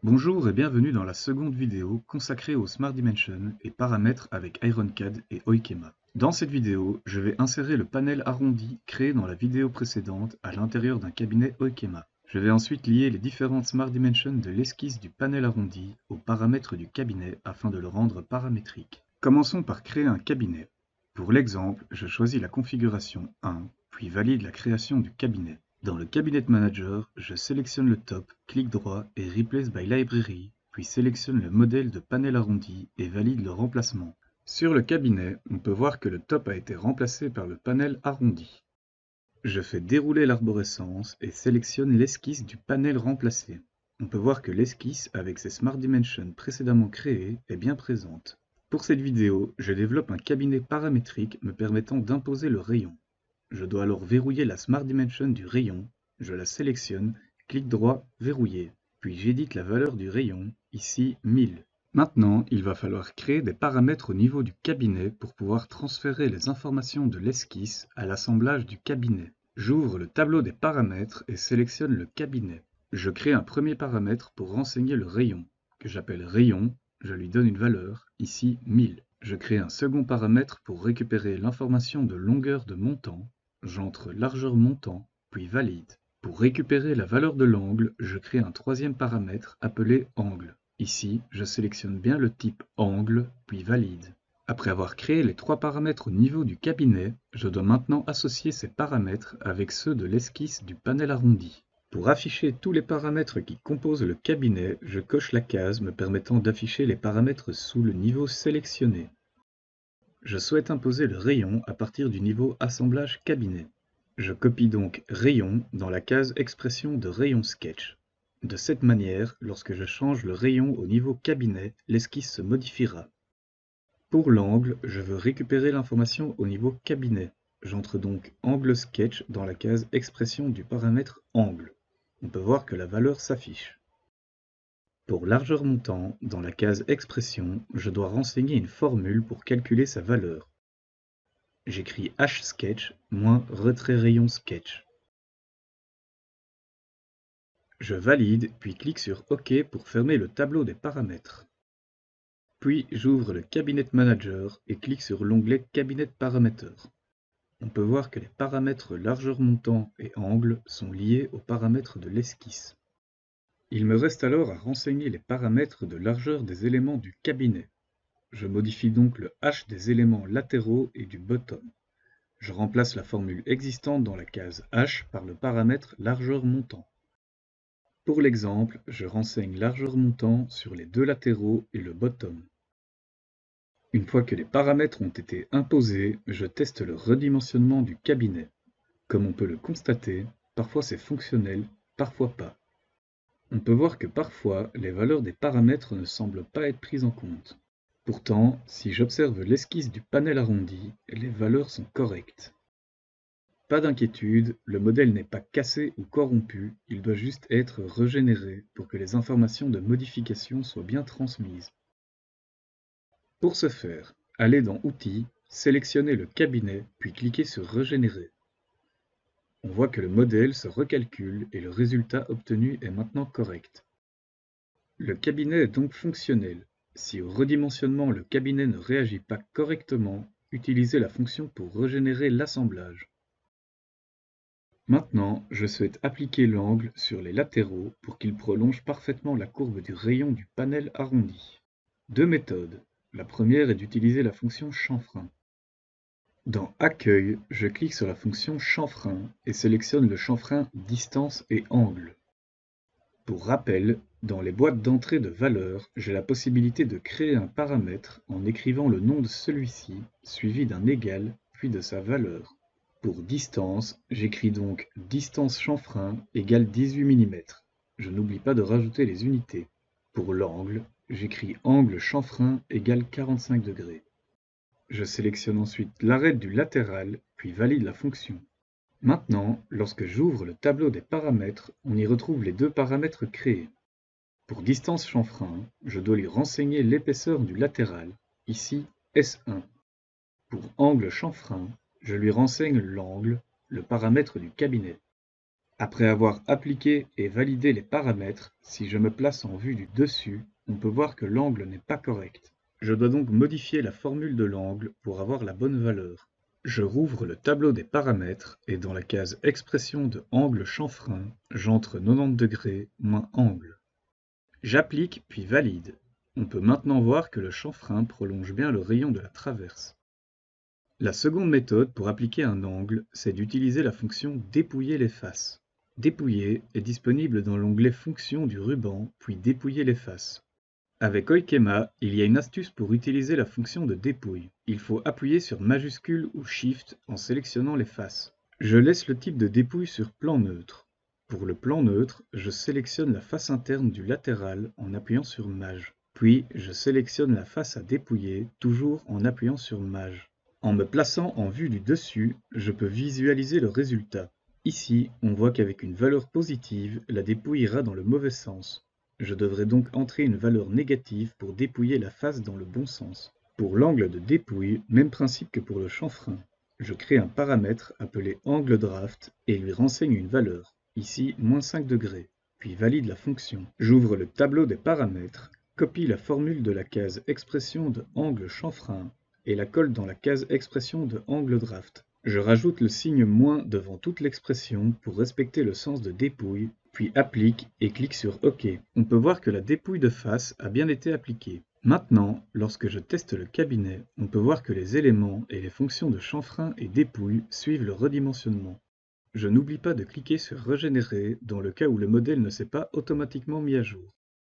Bonjour et bienvenue dans la seconde vidéo consacrée aux Smart Dimensions et paramètres avec IronCAD et Oikema. Dans cette vidéo, je vais insérer le panel arrondi créé dans la vidéo précédente à l'intérieur d'un cabinet Oikema. Je vais ensuite lier les différentes Smart Dimensions de l'esquisse du panel arrondi aux paramètres du cabinet afin de le rendre paramétrique. Commençons par créer un cabinet. Pour l'exemple, je choisis la configuration 1, puis valide la création du cabinet. Dans le Cabinet Manager, je sélectionne le top, clic droit et Replace by Library, puis sélectionne le modèle de panel arrondi et valide le remplacement. Sur le cabinet, on peut voir que le top a été remplacé par le panel arrondi. Je fais dérouler l'arborescence et sélectionne l'esquisse du panel remplacé. On peut voir que l'esquisse avec ses Smart Dimensions précédemment créées est bien présente. Pour cette vidéo, je développe un cabinet paramétrique me permettant d'imposer le rayon. Je dois alors verrouiller la Smart Dimension du rayon, je la sélectionne, clic droit, verrouiller, puis j'édite la valeur du rayon, ici 1000. Maintenant, il va falloir créer des paramètres au niveau du cabinet pour pouvoir transférer les informations de l'esquisse à l'assemblage du cabinet. J'ouvre le tableau des paramètres et sélectionne le cabinet. Je crée un premier paramètre pour renseigner le rayon, que j'appelle rayon, je lui donne une valeur, ici 1000. Je crée un second paramètre pour récupérer l'information de longueur de montant, j'entre largeur montant, puis valide. Pour récupérer la valeur de l'angle, je crée un troisième paramètre appelé angle. Ici, je sélectionne bien le type angle, puis valide. Après avoir créé les trois paramètres au niveau du cabinet, je dois maintenant associer ces paramètres avec ceux de l'esquisse du panel arrondi. Pour afficher tous les paramètres qui composent le cabinet, je coche la case me permettant d'afficher les paramètres sous le niveau sélectionné. Je souhaite imposer le rayon à partir du niveau assemblage cabinet. Je copie donc rayon dans la case expression de rayon sketch. De cette manière, lorsque je change le rayon au niveau cabinet, l'esquisse se modifiera. Pour l'angle, je veux récupérer l'information au niveau cabinet. J'entre donc angle sketch dans la case expression du paramètre angle. On peut voir que la valeur s'affiche. Pour largeur montant, dans la case expression, je dois renseigner une formule pour calculer sa valeur. J'écris hsketch moins retrait rayon sketch. Je valide, puis clique sur OK pour fermer le tableau des paramètres. Puis j'ouvre le Cabinet Manager et clique sur l'onglet Cabinet Paramètres. On peut voir que les paramètres largeur montant et angle sont liés aux paramètres de l'esquisse. Il me reste alors à renseigner les paramètres de largeur des éléments du cabinet. Je modifie donc le H des éléments latéraux et du bottom. Je remplace la formule existante dans la case H par le paramètre largeur montant. Pour l'exemple, je renseigne largeur montant sur les deux latéraux et le bottom. Une fois que les paramètres ont été imposés, je teste le redimensionnement du cabinet. Comme on peut le constater, parfois c'est fonctionnel, parfois pas. On peut voir que parfois, les valeurs des paramètres ne semblent pas être prises en compte. Pourtant, si j'observe l'esquisse du panel arrondi, les valeurs sont correctes. Pas d'inquiétude, le modèle n'est pas cassé ou corrompu, il doit juste être régénéré pour que les informations de modification soient bien transmises. Pour ce faire, allez dans Outils, sélectionnez le cabinet, puis cliquez sur Régénérer. On voit que le modèle se recalcule et le résultat obtenu est maintenant correct. Le cabinet est donc fonctionnel. Si au redimensionnement le cabinet ne réagit pas correctement, utilisez la fonction pour régénérer l'assemblage. Maintenant, je souhaite appliquer l'angle sur les latéraux pour qu'il prolonge parfaitement la courbe du rayon du panel arrondi. Deux méthodes. La première est d'utiliser la fonction chanfrein. Dans Accueil, je clique sur la fonction chanfrein et sélectionne le chanfrein distance et angle. Pour rappel, dans les boîtes d'entrée de valeurs, j'ai la possibilité de créer un paramètre en écrivant le nom de celui-ci, suivi d'un égal, puis de sa valeur. Pour distance, j'écris donc distance chanfrein égale 18 mm. Je n'oublie pas de rajouter les unités. Pour l'angle, j'écris angle chanfrein égale 45 degrés. Je sélectionne ensuite l'arête du latéral, puis valide la fonction. Maintenant, lorsque j'ouvre le tableau des paramètres, on y retrouve les deux paramètres créés. Pour distance chanfrein, je dois lui renseigner l'épaisseur du latéral, ici S1. Pour angle chanfrein, je lui renseigne l'angle, le paramètre du cabinet. Après avoir appliqué et validé les paramètres, si je me place en vue du dessus, on peut voir que l'angle n'est pas correct. Je dois donc modifier la formule de l'angle pour avoir la bonne valeur. Je rouvre le tableau des paramètres et dans la case expression de angle chanfrein, j'entre 90 degrés moins angle. J'applique puis valide. On peut maintenant voir que le chanfrein prolonge bien le rayon de la traverse. La seconde méthode pour appliquer un angle, c'est d'utiliser la fonction dépouiller les faces. Dépouiller est disponible dans l'onglet Fonctions du ruban, puis Dépouiller les faces. Avec Oikema, il y a une astuce pour utiliser la fonction de dépouille. Il faut appuyer sur majuscule ou Shift en sélectionnant les faces. Je laisse le type de dépouille sur plan neutre. Pour le plan neutre, je sélectionne la face interne du latéral en appuyant sur Maj. Puis, je sélectionne la face à dépouiller, toujours en appuyant sur Maj. En me plaçant en vue du dessus, je peux visualiser le résultat. Ici, on voit qu'avec une valeur positive, la dépouille ira dans le mauvais sens. Je devrais donc entrer une valeur négative pour dépouiller la face dans le bon sens. Pour l'angle de dépouille, même principe que pour le chanfrein. Je crée un paramètre appelé angle draft et lui renseigne une valeur, ici -5 degrés, puis valide la fonction. J'ouvre le tableau des paramètres, copie la formule de la case expression de angle chanfrein et la colle dans la case expression de angle draft. Je rajoute le signe moins devant toute l'expression pour respecter le sens de dépouille, puis applique et clique sur OK. On peut voir que la dépouille de face a bien été appliquée. Maintenant, lorsque je teste le cabinet, on peut voir que les éléments et les fonctions de chanfrein et dépouille suivent le redimensionnement. Je n'oublie pas de cliquer sur Régénérer dans le cas où le modèle ne s'est pas automatiquement mis à jour.